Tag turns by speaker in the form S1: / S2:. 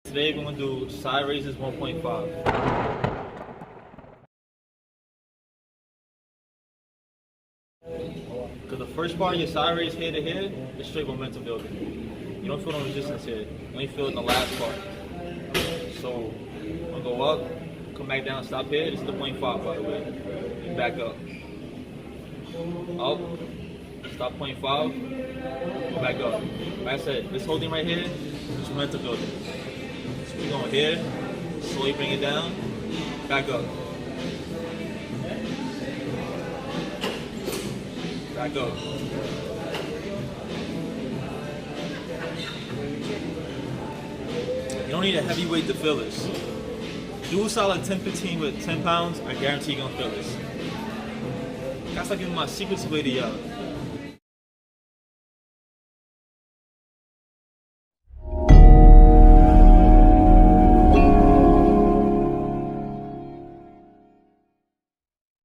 S1: Today we're gonna do side raises 1.5. Because the first part of your side raise here to here is straight momentum building. You don't feel no resistance here. You only feel it in the last part. So I'm gonna go up, come back down, stop here. This is the 0.5 by the way. Back up. Up. Stop 0.5. Go back up. Like I said, this whole thing right here is momentum building. So we're going here, slowly bring it down, back up. Back up. You don't need a heavy weight to feel this. Do a solid 10-15 with 10 pounds, I guarantee you're gonna feel this. That's like giving my secret to y'all.